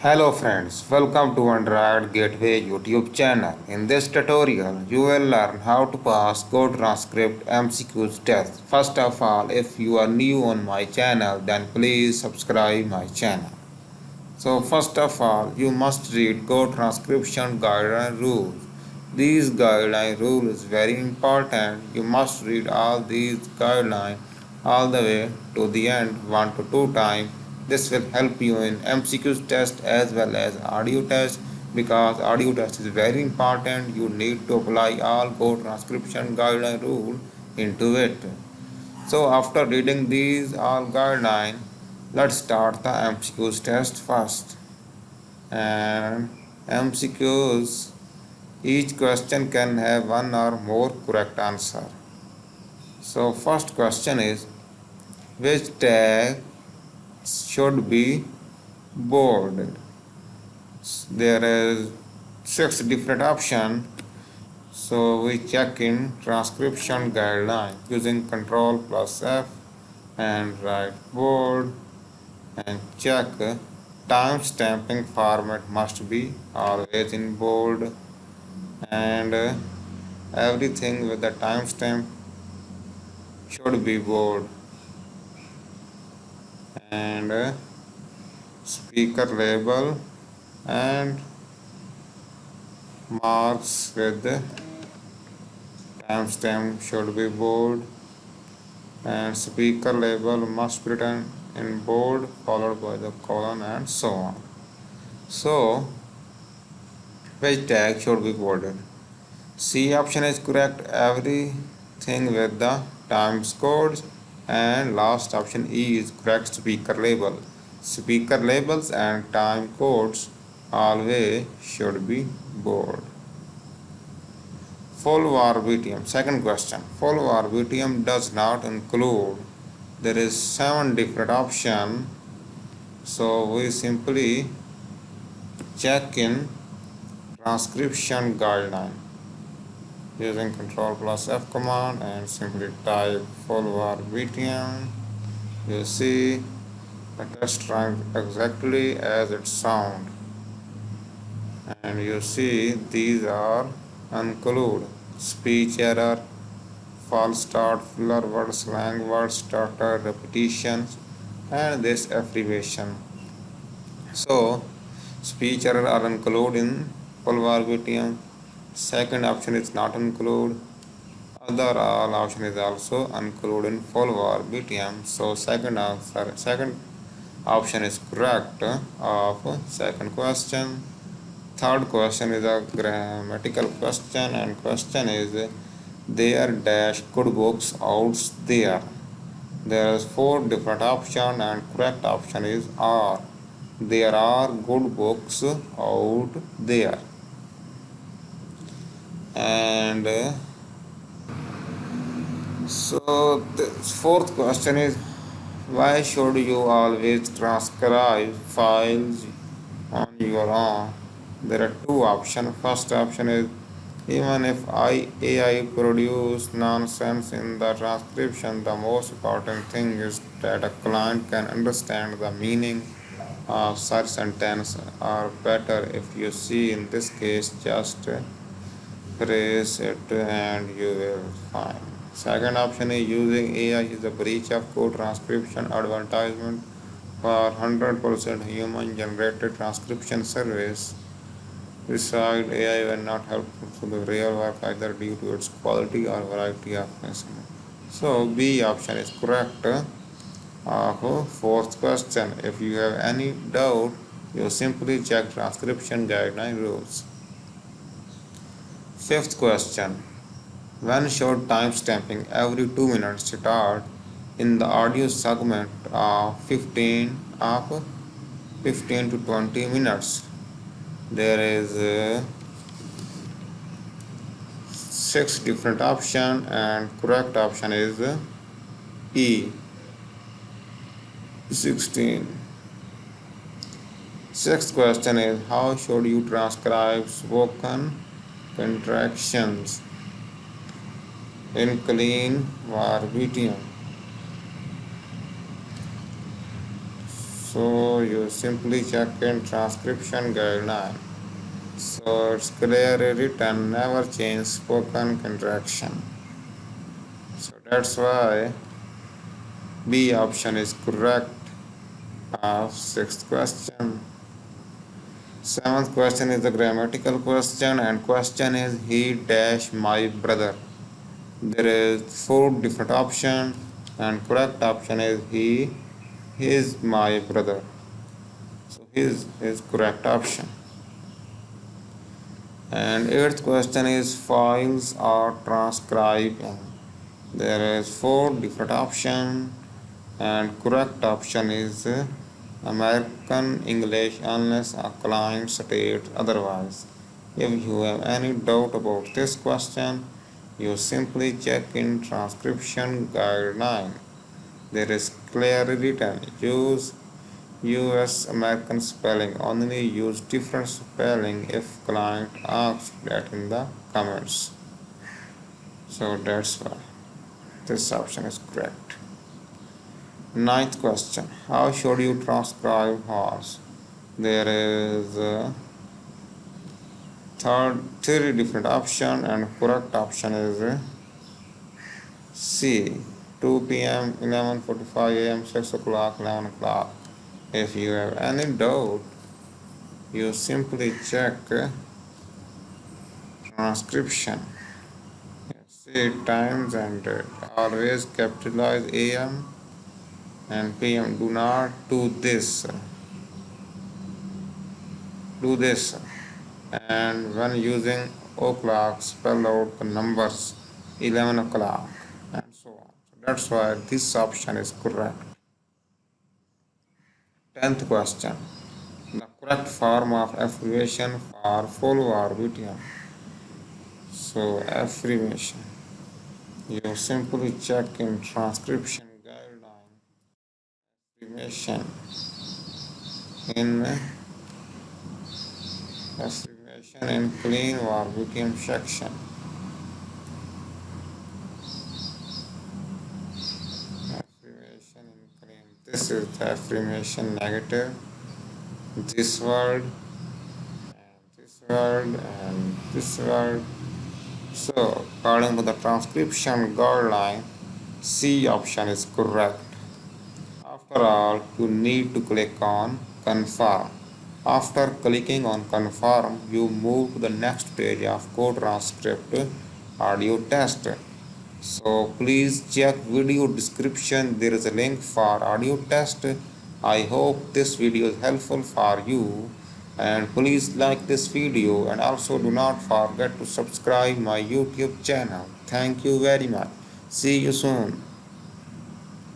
Hello friends, welcome to Android Gateway YouTube channel. In this tutorial, you will learn how to pass Gotranscript MCQs test. First of all, if you are new on my channel, then please subscribe my channel. So first of all, you must read Gotranscription guideline rules. These guideline rules is very important. You must read all these guidelines all the way to the end 1 to 2 times. This will help you in MCQs test as well as audio test because audio test is very important. You need to apply all Gotranscription guideline rule into it. So after reading these all guidelines, let's start the MCQs test first. And MCQs, each question can have one or more correct answer. So first question is, which tag should be bolded? There is 6 different options. So we check in transcription guideline using Control plus F and write bold and check time stamping format must be always in bold and everything with the timestamp should be bold and speaker label and marks with the timestamp should be bold and speaker label must be written in bold followed by the colon and so on. So which tag should be bolded? C option is correct, everything with the times codes, and last option E is correct, speaker label. Speaker labels and time codes always should be bold. Full var BTM. Second question. Full var BTM does not include. There is 7 different options. So we simply check in transcription guideline using Control plus F command and simply type full var BTM. You see the test runs exactly as it sounds, and you see these are include speech error, false start, filler word, slang word, stutter, repetitions, and this abbreviation. So speech error are included in full var BTM. Second option is not include. Other all option is also included in full var BTM. So second option is correct of second question. Third question is a grammatical question, and question is there dash good books out there. There is 4 different options and correct option is are. There are good books out there. And so the fourth question is, why should you always transcribe files on your own? There are 2 options. First option is, even if AI produce nonsense in the transcription, the most important thing is that a client can understand the meaning of such sentence, or better if you see in this case just press it and you will find. Second option is, using AI is a breach of Gotranscription advertisement for 100% human generated transcription service. Besides, AI will not helpful to the real work either due to its quality or variety of messaging. So B option is correct of fourth question. If you have any doubt, you simply check transcription guideline rules. Fifth question. When should timestamping every 2 minutes start in the audio segment of 15 to 20 minutes? There is 6 different options and correct option is E 16. Sixth question is, how should you transcribe spoken contractions in clean var BTM? So you simply check in transcription guideline. So it's clearly written, never change spoken contraction. So that's why B option is correct of sixth question. Seventh question is the grammatical question, and question is he dash my brother. There is four different options, and correct option is he is my brother. So his is correct option. And eighth question is files are transcribing. There is four different options, and correct option is American English unless a client states otherwise. If you have any doubt about this question, you simply check in transcription guideline. There is clearly written use US American spelling, only use different spelling if client asks that in the comments. So that's why this option is correct. Ninth question. How should you transcribe horse? There is three different option, and correct option is C. 2 p.m., 11:45 a.m., 6 o'clock, 11 o'clock. If you have any doubt, you simply check transcription. See times and always capitalize AM and PM. Do not do this. Do this. And when using o'clock, spell out the numbers 11 o'clock and so on. So that's why this option is correct. 10th question. The correct form of affirmation for full verb idiom. So affirmation. You simply check in transcription guideline. Affirmation in clean verb idiom section. Affirmation in clean. This is the affirmation negative. This word and this word and this word. So according to the transcription guideline, C option is correct. After all, you need to click on confirm. After clicking on confirm, you move to the next page of Gotranscript audio test. So please check video description. There is a link for audio test. I hope this video is helpful for you, and please like this video, and also do not forget to subscribe my YouTube channel. Thank you very much. See you soon.